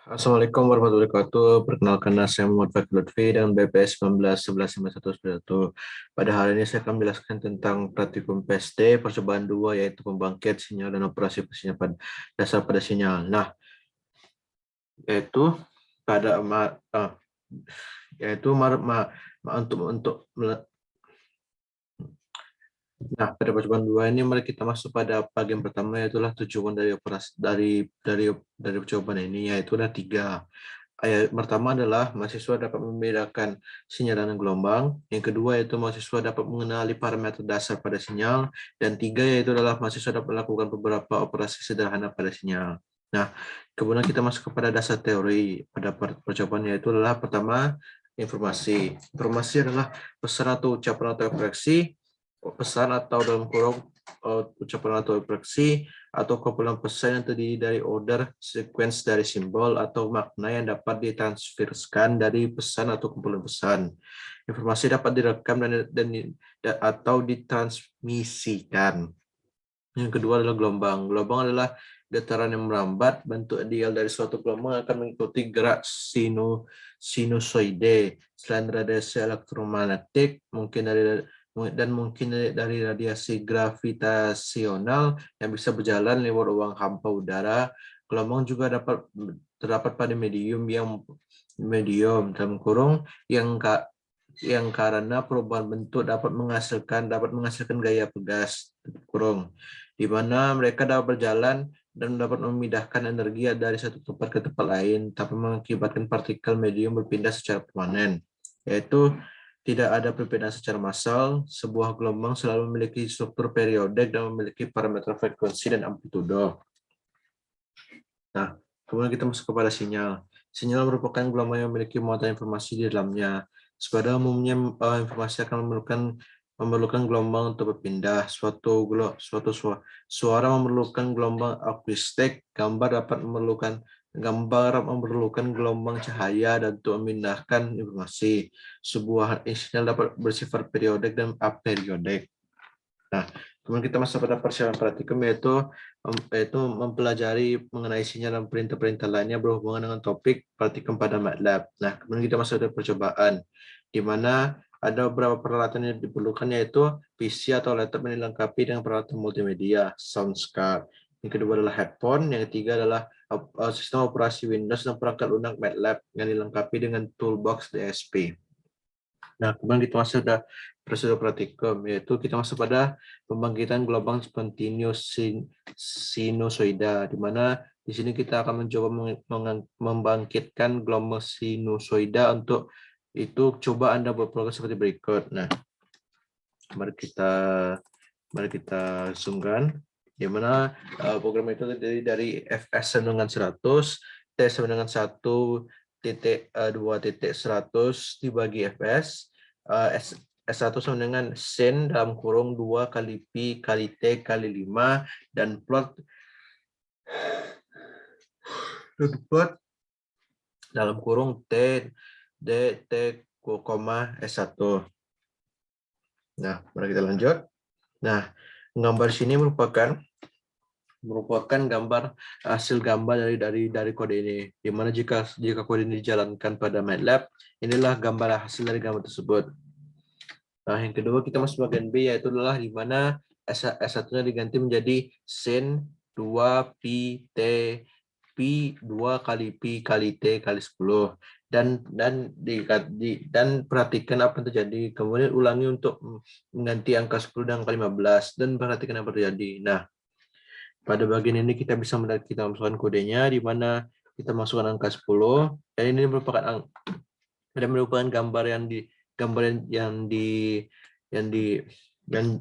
Assalamualaikum warahmatullahi wabarakatuh. Perkenalkan, saya Muhammad Fakir Lutfi dengan BPS 19119191. Pada hari ini saya akan menjelaskan tentang praktikum PSD percobaan 2, yaitu pembangkit sinyal dan operasi sinyal pada dasar pada sinyal. Nah, yaitu pada yaitu untuk Nah, pada percobaan 2 ini mari kita masuk pada bagian pertama, yaitu tujuan dari operasi dari percobaan ini, yaitu ada 3. Ayat pertama adalah mahasiswa dapat membedakan sinyal dan gelombang. Yang kedua yaitu mahasiswa dapat mengenali parameter dasar pada sinyal. Dan 3 yaitu adalah mahasiswa dapat melakukan beberapa operasi sederhana pada sinyal. Nah, kemudian kita masuk kepada dasar teori pada percobaan, yaitu adalah pertama, informasi. Informasi adalah pesan atau ucapan atau ekspresi, pesan atau dalam kurung ucapan atau ekspresi atau kumpulan pesan yang terdiri dari order, sequence dari simbol atau makna yang dapat ditransferkan dari pesan atau kumpulan pesan. Informasi dapat direkam atau ditransmisikan. Yang kedua adalah gelombang. Gelombang adalah getaran yang merambat. Bentuk ideal dari suatu gelombang akan mengikuti gerak sinusoide. Selain radiasi elektromagnetik, mungkin dari radiasi gravitasional yang bisa berjalan lewat ruang hampa udara. Gelombang juga terdapat pada medium dalam kurung yang karena perubahan bentuk dapat menghasilkan gaya pegas kurung, di mana mereka dapat berjalan dan dapat memindahkan energi dari satu tempat ke tempat lain tanpa mengakibatkan partikel medium berpindah secara permanen, yaitu tidak ada perpindahan secara massal. Sebuah gelombang selalu memiliki struktur periodik dan memiliki parameter frekuensi dan amplitudo. Nah, kemudian kita masuk kepada sinyal. Sinyal merupakan gelombang yang memiliki muatan informasi di dalamnya. Pada umumnya, informasi akan memerlukan gelombang untuk berpindah. Suara memerlukan gelombang akustik. Gambar memerlukan gelombang cahaya dan untuk memindahkan informasi. Sebuah sinyal dapat bersifat periodik dan aperiodik. Nah, kemudian kita masuk pada persiapan praktikum, yaitu mempelajari mengenai sinyal dan perintah-perintah lainnya berhubungan dengan topik praktikum pada MATLAB. Nah, kemudian kita masuk pada percobaan, di mana ada beberapa peralatan yang diperlukan, yaitu PC atau laptop yang dilengkapi dengan peralatan multimedia, sound card. Yang kedua adalah headphone. Yang ketiga adalah sistem operasi Windows dan perangkat lunak MATLAB yang dilengkapi dengan toolbox DSP. Nah, kemudian kita masuk pada prosedur praktikum, yaitu kita masuk pada pembangkitan gelombang spontaneous sinusoida, di mana di sini kita akan mencoba membangkitkan gelombang sinusoida. Untuk itu, coba Anda buat program seperti berikut. Nah, mari kita zoomkan, di mana program itu terdiri dari fs sama dengan 100, t sama dengan 1.2.100 dibagi fs, S1 sama dengan sin dalam kurung 2 kali pi kali t kali 5, dan plot dalam kurung t dt, S1. Nah, mari kita lanjut. Nah, gambar sini merupakan gambar hasil gambar dari kode ini, di mana jika kode ini dijalankan pada MATLAB, inilah gambar hasil dari gambar tersebut. Nah, yang kedua kita masuk bagian B, yaitu adalah di mana S1-nya diganti menjadi sin 2 pi t pi 2 kali pi kali t kali 10, dan perhatikan apa yang terjadi. Kemudian ulangi untuk mengganti angka 10 dan angka 15 dan perhatikan apa yang terjadi. Nah, pada bagian ini kita masukkan kodenya, di mana kita masukkan angka 10, dan ini merupakan gambar yang dihasilkan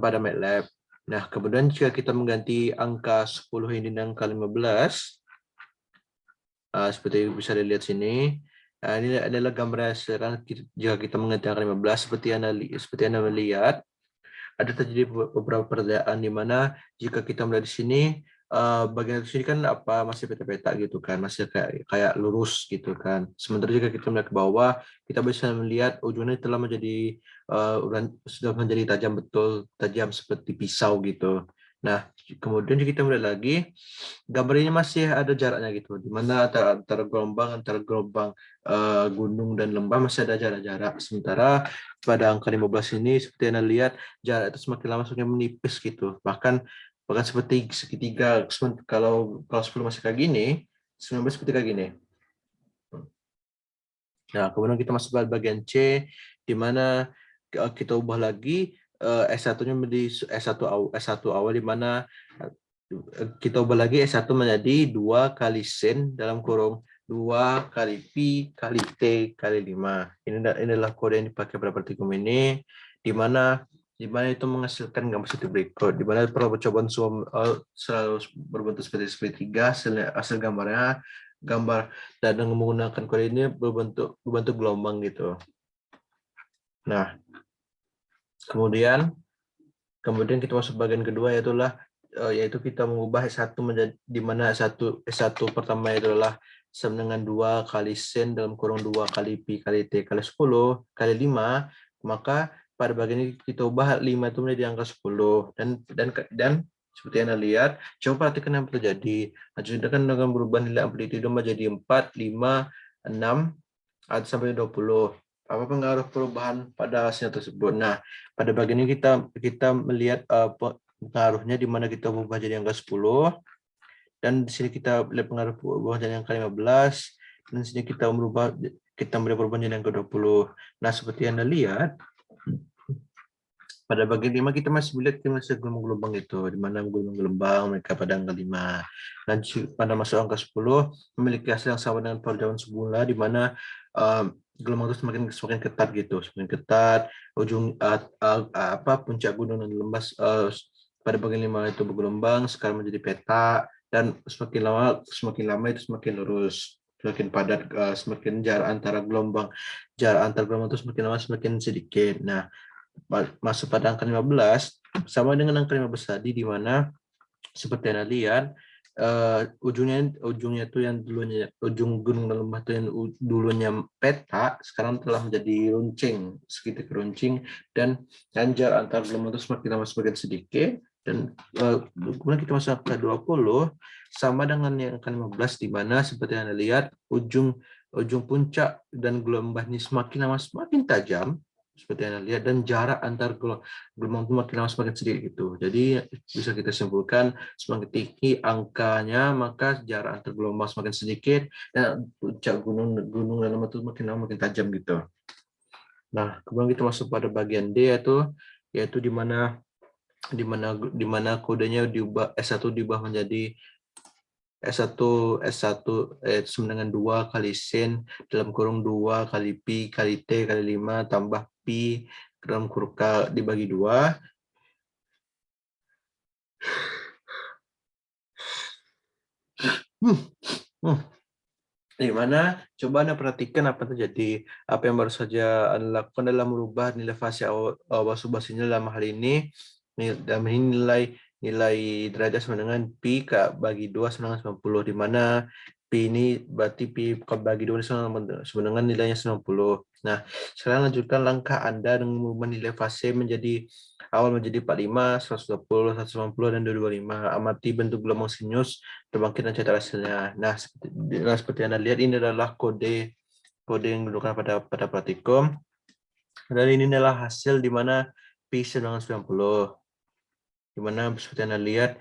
pada MATLAB. Nah, kemudian jika kita mengganti angka 10 ini dengan angka 15, seperti bisa dilihat sini, ini adalah gambar hasilkan jika kita mengganti angka 15. Seperti Anda melihat, ada terjadi beberapa perbedaan, di mana jika kita melihat di sini, bagian sini kan masih peta-peta gitu kan, masih kayak lurus gitu kan. Sementara jika kita melihat ke bawah, kita bisa melihat ujungnya sudah menjadi tajam seperti pisau gitu. Nah, kemudian kita melihat lagi, gambar ini masih ada jaraknya gitu, di mana antara gelombang gunung dan lembah masih ada jarak-jarak. Sementara pada angka 15 ini seperti Anda lihat, jarak itu semakin lama semakin menipis gitu. Bahkan seperti segitiga. Kalau 10 masih kayak gini, 19 seperti kayak gini. Nah, kemudian kita masuk ke bagian C, di mana kita ubah lagi S1-nya menjadi S1 awal, di mana kita ubah lagi S1 menjadi 2 kali sin dalam kurung 2 kali pi kali T kali 5. Inilah kode yang dipakai pada praktikum ini, di mana itu menghasilkan gambar seperti berikut, di mana percobaan selalu berbentuk seperti segitiga, hasil gambar dan dengan menggunakan kode ini berbentuk gelombang gitu. Nah, kemudian kita masuk bagian kedua, yaitu kita mengubah S1 menjadi, di mana S1 pertama itu adalah sama dengan 2 kali sin dalam kurung 2 kali pi kali T kali 10 kali 5, maka pada bagian ini kita ubah 5 itu menjadi angka 10 dan seperti Anda lihat, coba perhatikan apa terjadi. Sudah kan dengan berubah nilai amplitudo menjadi 4, 5, 6 sampai 20. Apa pengaruh perubahan pada hasilnya tersebut? Nah, pada bagian ini kita melihat pengaruhnya, di mana kita berubah jadi angka 10, dan di sini kita lihat pengaruh berubah jadi angka 15, dan di sini kita beri perubahan jadi angka 20. Nah, seperti Anda lihat, pada bagian 5 kita masih melihat gelombang-gelombang itu, di mana gelombang mereka pada angka 5. Dan pada masuk angka 10 memiliki hasil yang sama dengan perjalanan semula, di mana gelombang itu semakin ketat gitu, semakin ketat. Puncak gunung dan lembah pada bagian 5 itu bergelombang, sekarang menjadi peta, dan semakin lama itu semakin lurus, semakin padat, semakin jarak antar gelombang itu semakin lama semakin sedikit. Nah, masuk pada angka 15 sama dengan angka 15 tadi, di mana seperti Anda lihat, ujungnya itu yang dulunya ujung gunung dan lembah itu yang dulunya peta sekarang telah menjadi runcing, segitiga runcing, dan jarak antar gelombang itu semakin lama semakin sedikit. Dan kemudian kita masuk ke 20 sama dengan yang angka 15, di mana seperti Anda lihat ujung puncak dan gelombang ini semakin lama semakin tajam, seperti Anda lihat, dan jarak antar gelombang itu makin lama semakin sedikit gitu. Jadi bisa kita simpulkan, semakin tinggi angkanya maka jarak antar gelombang semakin sedikit, dan puncak gunung dan lembah itu makin lama makin tajam gitu. Nah, kemudian kita masuk pada bagian D, yaitu di mana kodenya diubah, S1 diubah menjadi S1 sama dengan 2 kali sin dalam kurung 2 kali pi kali T kali 5 tambah pi dalam kurung K dibagi 2. Di mana coba Anda perhatikan apa terjadi, apa yang baru saja Anda lakukan dalam merubah nilai fase awal subasinya dalam hal ini. Nilai derajat sama dengan pi bagi 2 sama dengan 90, di mana pi ini berarti pi bagi 2 sama dengan nilainya 90. Nah, sekarang lanjutkan langkah Anda dengan mengubah nilai fase awal menjadi 45, 120, 190, dan 225. Amati bentuk gelombang sinus terbangkit dan cetak hasilnya. Nah, seperti Anda lihat, ini adalah kode yang digunakan pada praktikum. Dan ini adalah hasil di mana pi sama dengan 90. Di mana seperti Anda lihat,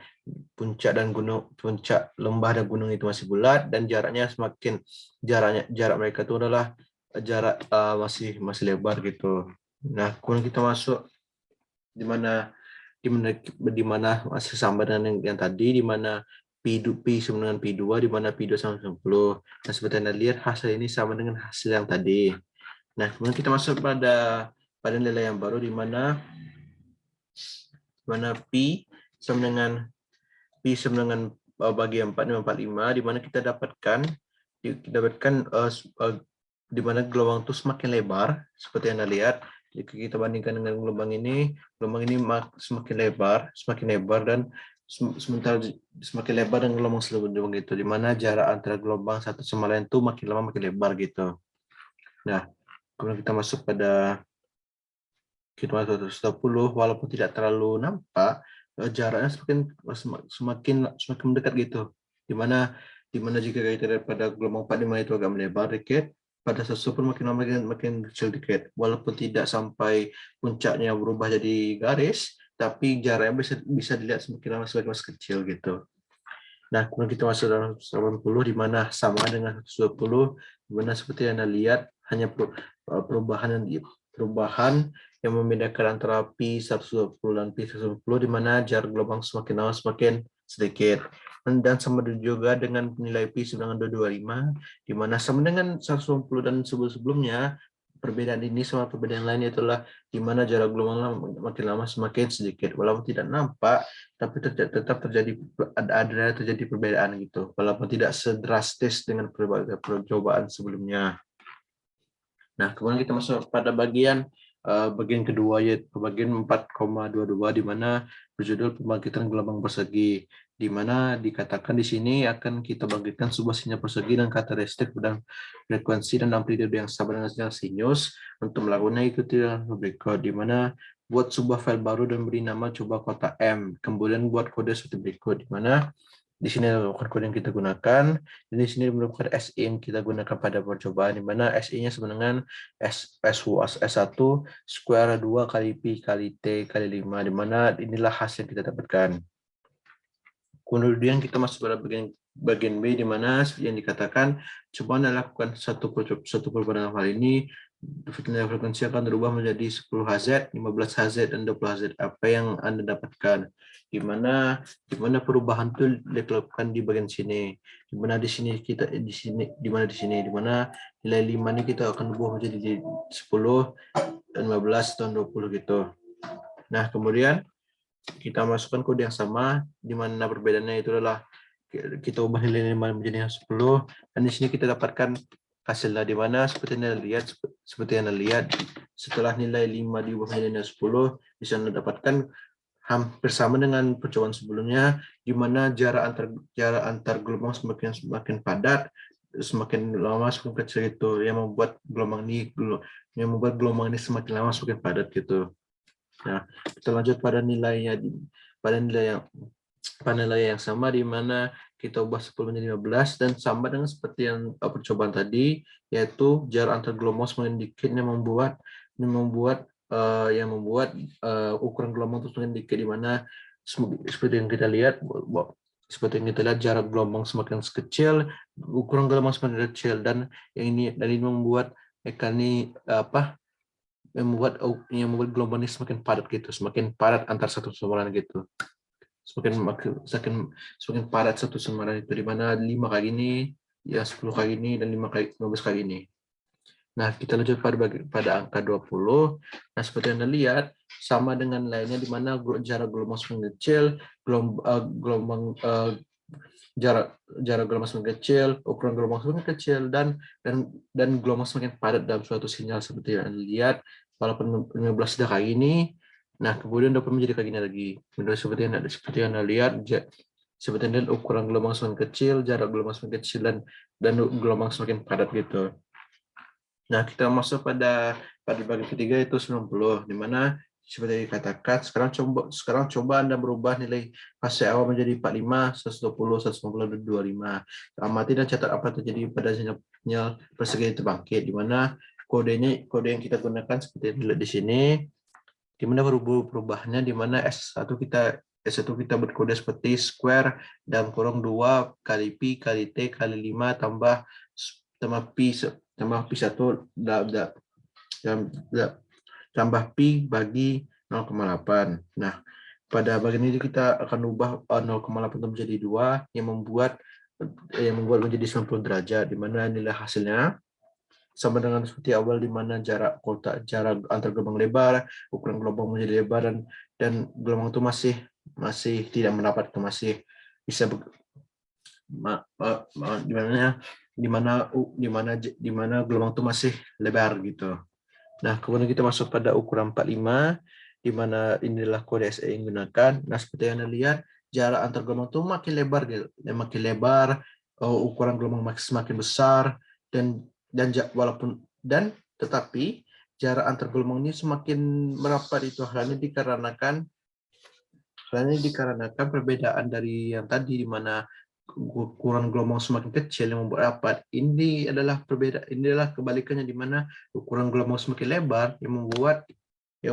puncak lembah dan gunung itu masih bulat, dan jarak mereka itu adalah jarak masih lebar gitu. Nah, kemudian kita masuk di mana masih sama dengan yang tadi, di mana pi sama dengan pi 2, di mana pi 2 sama 90. Nah, seperti Anda lihat, hasil ini sama dengan hasil yang tadi. Nah, kemudian kita masuk pada nilai yang baru, di mana pi sama dengan bagi 4, 45, di mana kita dapatkan di mana gelombang itu semakin lebar, seperti Anda lihat. Jika kita bandingkan dengan gelombang ini semakin lebar, dan sementara semakin lebar dan gelombang sebelumnya begitu, di mana jarak antara gelombang satu sama lain itu makin lama makin lebar gitu. Nah, kemudian kita masuk pada 110, walaupun tidak terlalu nampak, jaraknya semakin mendekat gitu. Dimana jika kita lihat pada gelombang 45 itu agak melebar dikit, pada pun makin kecil dikit. Walaupun tidak sampai puncaknya berubah jadi garis, tapi jaraknya bisa dilihat semakin lama semakin kecil gitu. Nah, kemudian kita masuk dalam 180 di mana sama dengan 120, di mana seperti yang Anda lihat hanya perubahan yang membedakan antara pi 120 dan pi 120 di mana jarak gelombang semakin lama semakin sedikit. Dan sama juga dengan nilai pi sama dengan 225, di mana sama dengan 120 dan sebelumnya, perbedaan ini sama perbedaan lainnya itulah di mana jarak gelombang makin lama semakin sedikit. Walaupun tidak nampak, tapi tetap terjadi perbedaan gitu, walaupun tidak sedrastis dengan percobaan sebelumnya. Nah, kemudian kita masuk pada bagian kedua, yaitu bagian 4,22 di mana berjudul pembangkitan gelombang persegi, di mana dikatakan di sini akan kita bangkitkan sebuah sinyal persegi dengan karakteristik dan frekuensi dan amplitude yang sama dengan sinyal sinus. Untuk melakukannya ikuti berikut, di mana buat sebuah file baru dan beri nama coba kotak M. Kemudian buat kode seperti berikut, di mana di sini adalah kode yang kita gunakan. Dan di sini merupakan SI yang kita gunakan pada percobaan, di mana SI-nya sama dengan S1 square 2 kali Pi kali T kali 5, di mana inilah hasil yang kita dapatkan. Kemudian kita masuk pada bagian B, di mana seperti yang dikatakan, coba Anda lakukan satu perubahan dalam hal ini, frekuensi akan berubah menjadi 10 Hz, 15 Hz, dan 20 Hz. Apa yang Anda dapatkan? Di mana perubahan itu dilakukan di bagian sini. Di mana di sini nilai 5 ini kita akan ubah menjadi 10, 15, dan 20 gitu. Nah, kemudian kita masukkan kode yang sama, di mana perbedaannya itu adalah kita ubah nilai 5 menjadi 10, dan di sini kita dapatkan hasilnya, di mana seperti yang Anda lihat, setelah nilai 5 diubah menjadi nilai 10, bisa Anda dapatkan hampir sama dengan percobaan sebelumnya, di mana jarak antar gelombang semakin padat, semakin lama semakin kecil itu, yang membuat gelombang ini semakin lama semakin padat gitu. Nah, kita lanjut pada nilai yang sama, di mana kita ubah 10 menjadi 15, dan sama dengan seperti yang percobaan tadi, yaitu jarak antar gelombang semakin dikit yang membuat ukuran gelombang itu semakin dikit, di mana seperti yang kita lihat jarak gelombang semakin kecil, ukuran gelombang semakin kecil, dan ini membuat yang membuat gelombang ini semakin padat gitu, semakin padat antar satu sama lain gitu, semakin padat satu sama lain itu, di mana 5 kali ini, ya 10 kali ini, dan 15 kali ini. Nah, kita lanjut pada angka 20. Nah, seperti yang Anda lihat, sama dengan lainnya, di mana jarak gelombang semakin kecil, jarak gelombang semakin kecil, ukuran gelombang semakin kecil, dan gelombang semakin padat dalam suatu sinyal seperti yang Anda lihat, walaupun 15 sudah kali ini. Nah, kemudian dapat menjadi kayak gini lagi. Kemudian seperti yang Anda lihat, ukuran gelombang semakin kecil, jarak gelombang semakin kecil, dan gelombang semakin padat gitu. Nah, kita masuk pada bagian ketiga, yaitu 90, di mana seperti dikatakan, sekarang coba Anda berubah nilai fase awal menjadi 45, 120, 150, dan 25. Amati dan catat apa terjadi pada sinyal persegi terbangkit, di mana kode yang kita gunakan seperti yang dilihat di sini, di mana perubahannya, di mana S1 kita berkode seperti square dalam kurung 2 kali Pi kali T kali 5 tambah Pi 1 tambah Pi bagi 0,8. Nah, pada bagian ini kita akan ubah 0,8 menjadi 2, yang membuat menjadi 90 derajat, di mana nilai hasilnya sama dengan seperti awal, di mana jarak antar gelombang lebar, ukuran gelombang menjadi lebar, dan gelombang itu masih tidak mendapatkan, masih bisa di mana gelombang itu masih lebar gitu. Nah, kemudian kita masuk pada ukuran 45, di mana inilah kode SE yang digunakan. Nah, seperti yang Anda lihat, jarak antar gelombang itu makin lebar, ukuran gelombang semakin besar, tetapi jarak antar gelombang ini semakin merapat. Itu halnya dikarenakan Hal ini dikarenakan perbedaan dari yang tadi, di mana ukuran gelombang semakin kecil yang membuat rapat. Ini adalah kebalikannya, di mana ukuran gelombang semakin lebar yang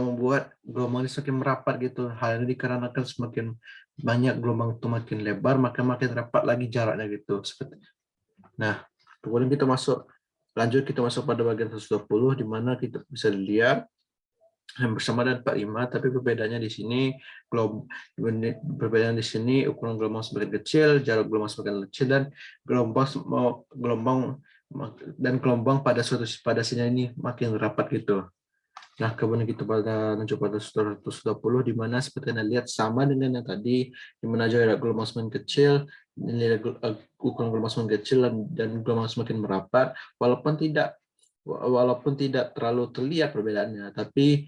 membuat gelombang ini semakin merapat gitu. Hal ini dikarenakan semakin banyak gelombang itu makin lebar, maka makin rapat lagi jaraknya gitu. Nah, kemudian kita masuk pada bagian 120, di mana kita bisa lihat yang bersama dan 45, tapi perbedaannya di sini ukuran gelombang semakin kecil, jarak gelombang semakin kecil, dan gelombang pada sinyal ini makin rapat gitu. Nah, kemudian kita mencoba 120, di mana seperti Anda lihat sama dengan yang tadi, di mana jarak gelombang semakin kecil, ukuran gelombang semakin kecil, dan gelombang semakin merapat, walaupun tidak terlalu terlihat perbedaannya, tapi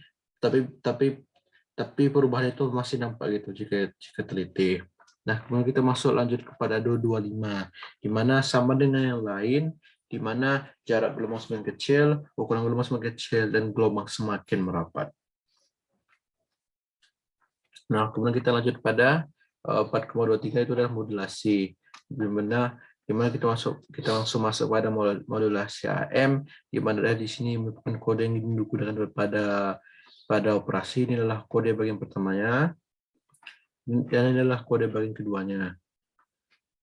perubahan itu masih nampak gitu jika teliti. Nah, kemudian kita lanjut kepada 225, di mana sama dengan yang lain, di mana jarak gelombang semakin kecil, ukuran gelombang semakin kecil, dan gelombang semakin merapat. Nah, kemudian kita lanjut pada 4,23, itu adalah modulasi, di mana kita langsung masuk pada modulasi AM, di mana di sini merupakan kode yang digunakan pada operasi. Ini adalah kode bagian pertamanya, dan ini adalah kode bagian keduanya.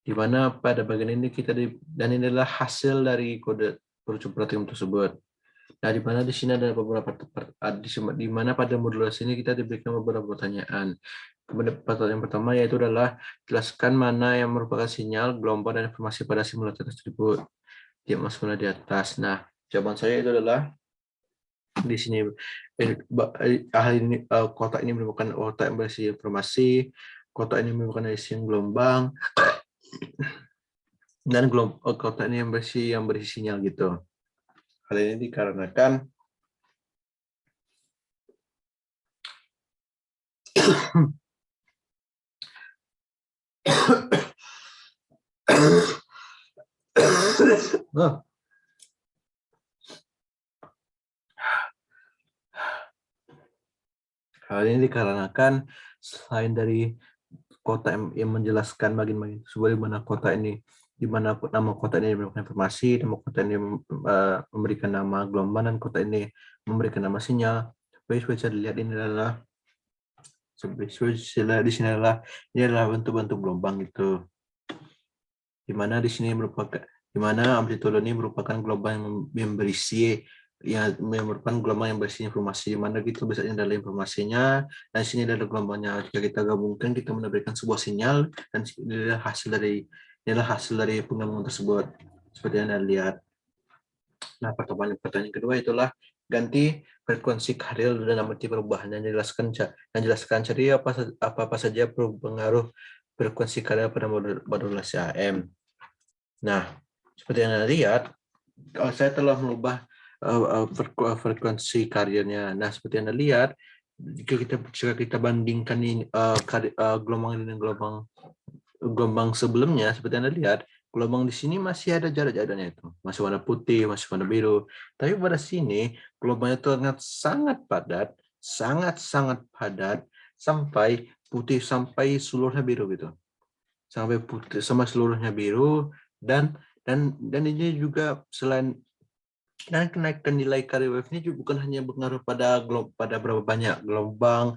Di mana pada bagian ini dan ini adalah hasil dari kode percobaan tersebut. Nah, di mana di sini ada beberapa di mana pada modulasi ini kita diberikan beberapa pertanyaan. Kemudian pertanyaan pertama yaitu adalah jelaskan mana yang merupakan sinyal, gelombang, dan informasi pada simulator tersebut. Dia masuklah di atas. Nah, jawaban saya itu adalah di sini kotak ini merupakan kotak yang berisi informasi, kotak ini merupakan isi gelombang, dan kotak ini yang berisi sinyal gitu. Hal ini dikarenakan selain dari kota yang menjelaskan bagian-bagian tersebut, di mana kota ini, di mana nama kota ini memberikan informasi, nama kota ini memberikan nama gelombang, dan kota ini memberikan nama sinyal. Bisa dilihat ini adalah bentuk-bentuk gelombang gitu. Di mana amplitudo ini merupakan gelombang yang berisi merupakan gelombang yang berisi informasi, di mana gitu biasanya adalah informasinya, dan sini adalah gelombangnya. Jika kita gabungkan, kita mendapatkan sebuah sinyal, dan ini adalah hasil dari penggabungan tersebut, seperti yang Anda lihat. Nah, pertanyaan kedua itulah ganti frekuensi carrier dalam arti perubahan, yang jelaskan cari apa saja pengaruh frekuensi carrier pada modulasi AM. Nah, seperti yang Anda lihat, saya telah mengubah frekuensi carrier-nya. Nah, seperti yang Anda lihat, jika kita bandingkan ini gelombang ini dengan gelombang sebelumnya, seperti Anda lihat, gelombang di sini masih ada jarak-jaraknya itu, masih warna putih, masih warna biru. Tapi pada sini gelombangnya itu sangat padat, sangat padat, sampai putih, sampai seluruhnya biru gitu, sampai putih sama seluruhnya biru. Dan ini juga kenaikan nilai carrier wave ini juga bukan hanya berpengaruh pada berapa banyak gelombang,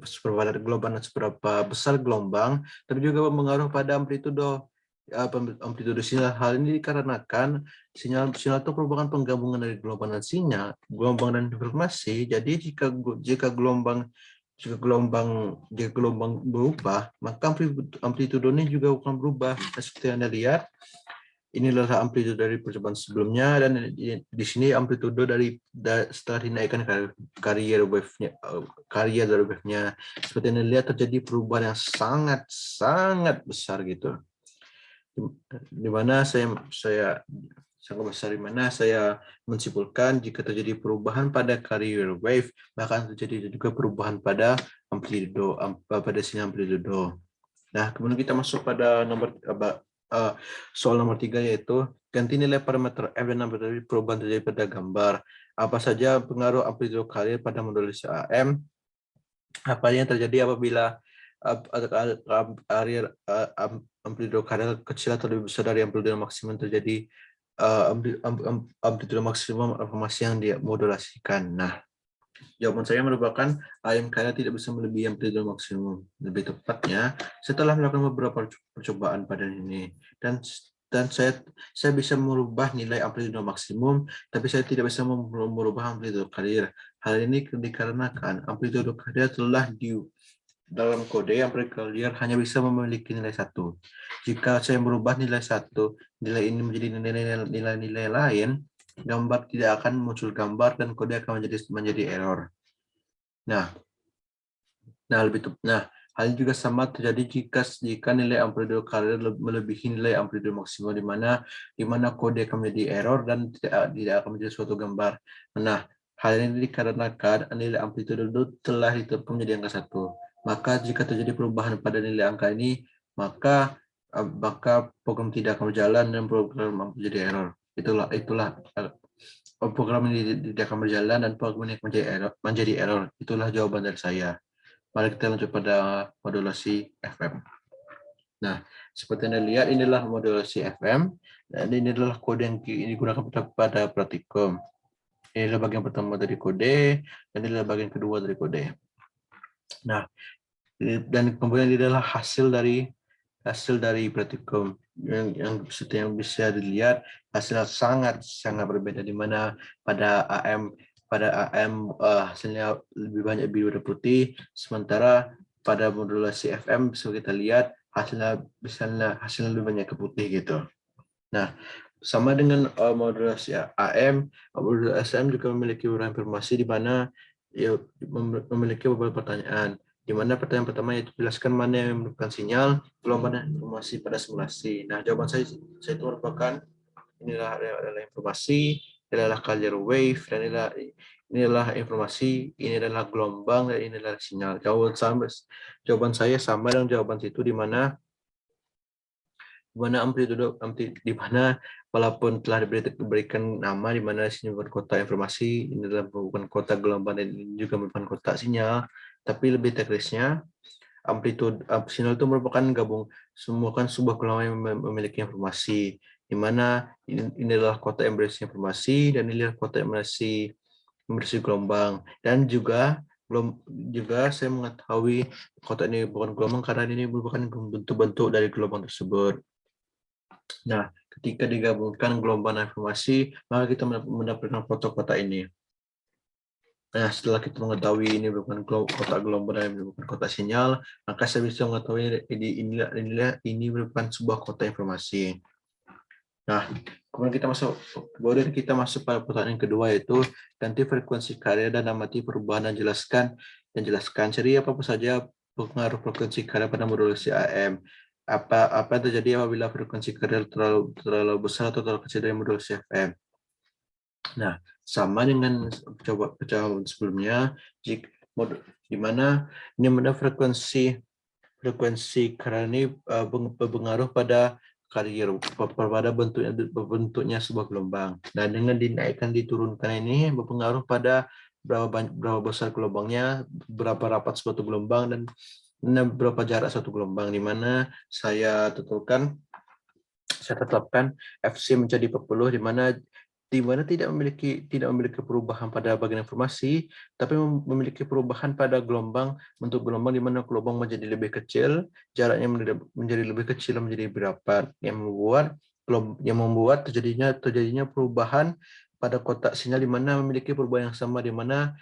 seberapa gelombang, dan seberapa besar gelombang, tapi juga berpengaruh pada amplitudo sinyal. Hal ini dikarenakan sinyal itu merupakan penggabungan dari gelombang dan sinyal, gelombang dan informasi. Jadi jika gelombang berubah, maka amplitudonya juga akan berubah. Seperti Anda lihat, ini adalah amplitudo dari percobaan sebelumnya, dan di sini amplitudo setelah dinaikkan carrier dari wave-nya. Seperti yang dilihat, terjadi perubahan yang sangat besar gitu. Di mana saya mensimpulkan jika terjadi perubahan pada carrier wave, bahkan terjadi juga perubahan pada sinyal amplitudo. Nah, kemudian kita masuk pada soal nomor 3, yaitu ganti nilai parameter F dan amplitudo perubahan terjadi pada gambar. Apa saja pengaruh amplitudo carrier pada modulasi AM? Apa yang terjadi apabila amplitudo karel kecil atau lebih besar dari amplitudo maksimum terjadi amplitudo maksimum informasi yang dia modulasikan. Nah, jawaban saya merupakan AM karel tidak bisa melebihi amplitudo maksimum. Lebih tepatnya, setelah melakukan beberapa percobaan pada ini dan saya bisa merubah nilai amplitudo maksimum, tapi saya tidak bisa merubah amplitudo karel. Hal ini dikarenakan amplitudo karel telah dalam kode yang berkelir hanya bisa memiliki nilai 1. Jika saya merubah nilai 1, nilai ini menjadi nilai-nilai lain, gambar tidak akan muncul gambar dan kode akan menjadi error. Nah, hal ini juga sama terjadi jika nilai amplitudo karel melebihi nilai amplitudo maksimum di mana kode akan menjadi error dan tidak akan menjadi suatu gambar. Nah, hal ini dikarenakan nilai amplitudo telah ditentukan menjadi angka 1. Maka jika terjadi perubahan pada nilai angka ini, maka program tidak akan berjalan dan program menjadi error. Itulah program ini tidak akan berjalan dan program ini menjadi error. Itulah jawaban dari saya. Mari kita lanjut pada modulasi FM. Nah, seperti Anda lihat, inilah modulasi FM dan ini adalah kode yang digunakan pada praktikum. Inilah bagian pertama dari kode dan inilah bagian kedua dari kode. Nah, dan kemudian ini adalah hasil dari praktikum yang seperti yang bisa dilihat hasilnya sangat berbeda, di mana pada AM hasilnya lebih banyak biru dan putih, sementara pada modulasi FM bisa kita lihat hasilnya lebih banyak ke putih gitu. Nah, sama dengan modulasi AM, modulasi AM juga memiliki beberapa informasi di mana memiliki beberapa pertanyaan. Di mana pertanyaan pertama yaitu jelaskan mana yang merupakan sinyal, gelombang dan informasi pada simulasi. Nah, jawaban saya itu merupakan inilah adalah informasi, inilah color wave, dan inilah informasi, ini adalah gelombang, dan ini adalah sinyal. Jawaban saya sama dengan jawaban situ, di mana amplitudo di mana walaupun telah diberikan nama di mana sini merupakan kotak informasi, ini adalah bukan kotak gelombang dan ini juga merupakan kotak sinyal, tapi lebih teknisnya amplitude sinyal itu merupakan sebuah gelombang yang memiliki informasi, di mana ini adalah kotak yang berisi informasi dan ini adalah kotak yang berisi gelombang, dan juga saya mengetahui kotak ini bukan gelombang karena ini merupakan bentuk-bentuk dari gelombang tersebut. Nah, ketika digabungkan gelombang dan informasi, maka kita mendapatkan kotak ini. Nah, setelah kita mengetahui ini bukan kotak gelombang dan bukan kotak sinyal, maka saya bisa mengetahui ini merupakan sebuah kotak informasi. Nah, kemudian kita masuk pada pertanyaan kedua, yaitu ganti frekuensi karya dan amati perubahan dan jelaskan ciri apa saja pengaruh frekuensi karya pada modulasi AM. Apa yang terjadi apabila frekuensi karya terlalu besar atau terlalu kecil dari modulasi FM. Nah, sama dengan jawaban sebelumnya, di mana frekuensi karya ini berpengaruh pada bentuknya sebuah gelombang. Nah, dengan dinaikkan diturunkan ini berpengaruh pada berapa besar gelombangnya, berapa rapat suatu gelombang, dan berapa jarak satu gelombang, di mana saya tetapkan FC menjadi 40, di mana tidak memiliki perubahan pada bagian informasi, tapi memiliki perubahan pada bentuk gelombang, di mana gelombang menjadi lebih kecil, jaraknya menjadi lebih kecil menjadi berapa, yang membuat terjadinya perubahan pada kotak sinyal, di mana memiliki perubahan yang sama, di mana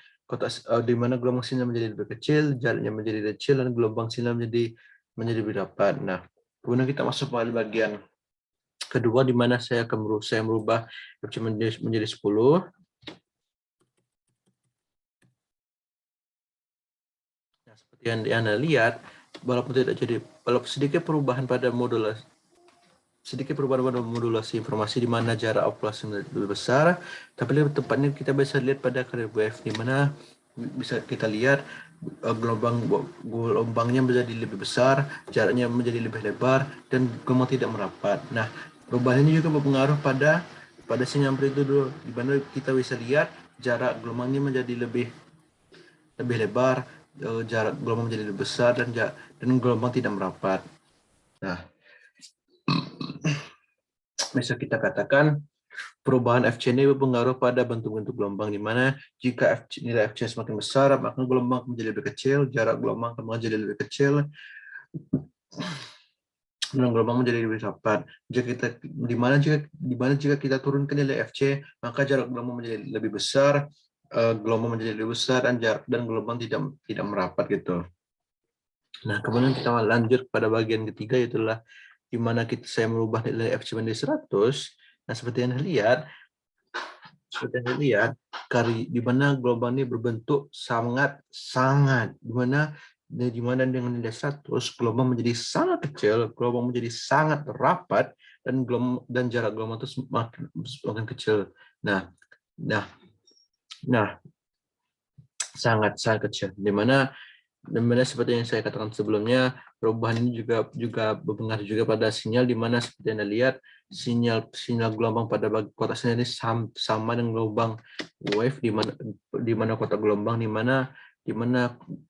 gelombang sinyal menjadi lebih kecil, jaraknya menjadi kecil, dan gelombang sinyal menjadi berapa. Nah, kemudian kita masuk pada bagian kedua, di mana saya merubah FC menjadi 10. Nah, seperti yang Anda lihat, walaupun sedikit perubahan pada modulasi informasi, di mana jarak operasi lebih besar, tapi lebih tepatnya kita bisa lihat pada color wave, di mana bisa kita lihat gelombangnya menjadi lebih besar, jaraknya menjadi lebih lebar, dan gelombang tidak merapat. Nah, perubahan ini juga berpengaruh pada sinyal amplitudo, di mana kita bisa lihat jarak gelombangnya menjadi lebih lebar, jarak gelombang menjadi lebih besar, dan dan gelombang tidak merapat. Nah, bisa kita katakan perubahan FC ini berpengaruh pada bentuk-bentuk gelombang, di mana jika nilai FC semakin besar, maka gelombang menjadi lebih kecil, jarak gelombang akan menjadi lebih kecil, dan gelombang menjadi lebih rapat. Di mana jika kita turunkan nilai FC, maka jarak gelombang menjadi lebih besar, gelombang menjadi lebih besar, dan gelombang tidak merapat gitu. Nah, kemudian kita lanjut pada bagian ketiga, itulah di mana saya merubah nilai FC menjadi 100. Nah, seperti yang Anda lihat, di mana gelombang ini berbentuk sangat, di mana dengan nilai 100, gelombang menjadi sangat kecil, gelombang menjadi sangat rapat, dan jarak gelombang itu semakin kecil. Nah, sangat kecil. Di mana seperti yang saya katakan sebelumnya, perubahan ini juga berpengaruh juga pada sinyal, di mana seperti Anda lihat, sinyal gelombang pada kotak sinyal ini sama dengan gelombang wave, di mana kotak gelombang di mana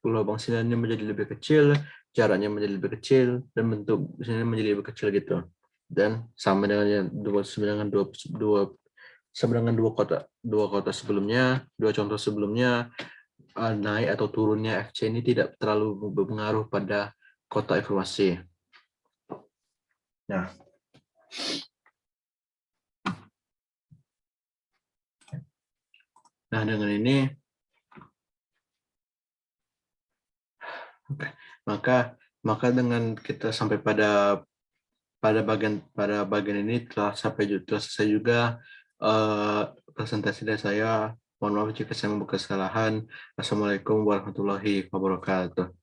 gelombang sinyal ini menjadi lebih kecil, jaraknya menjadi lebih kecil, dan bentuk sinyal menjadi lebih kecil gitu. Dan sama dengan dua contoh sebelumnya, naik atau turunnya FC ini tidak terlalu berpengaruh pada kotak informasi. Nah, dengan ini, maka dengan kita sampai pada bagian ini telah selesai juga presentasi dari saya. Mohon maaf jika saya membuat kesalahan. Assalamualaikum warahmatullahi wabarakatuh.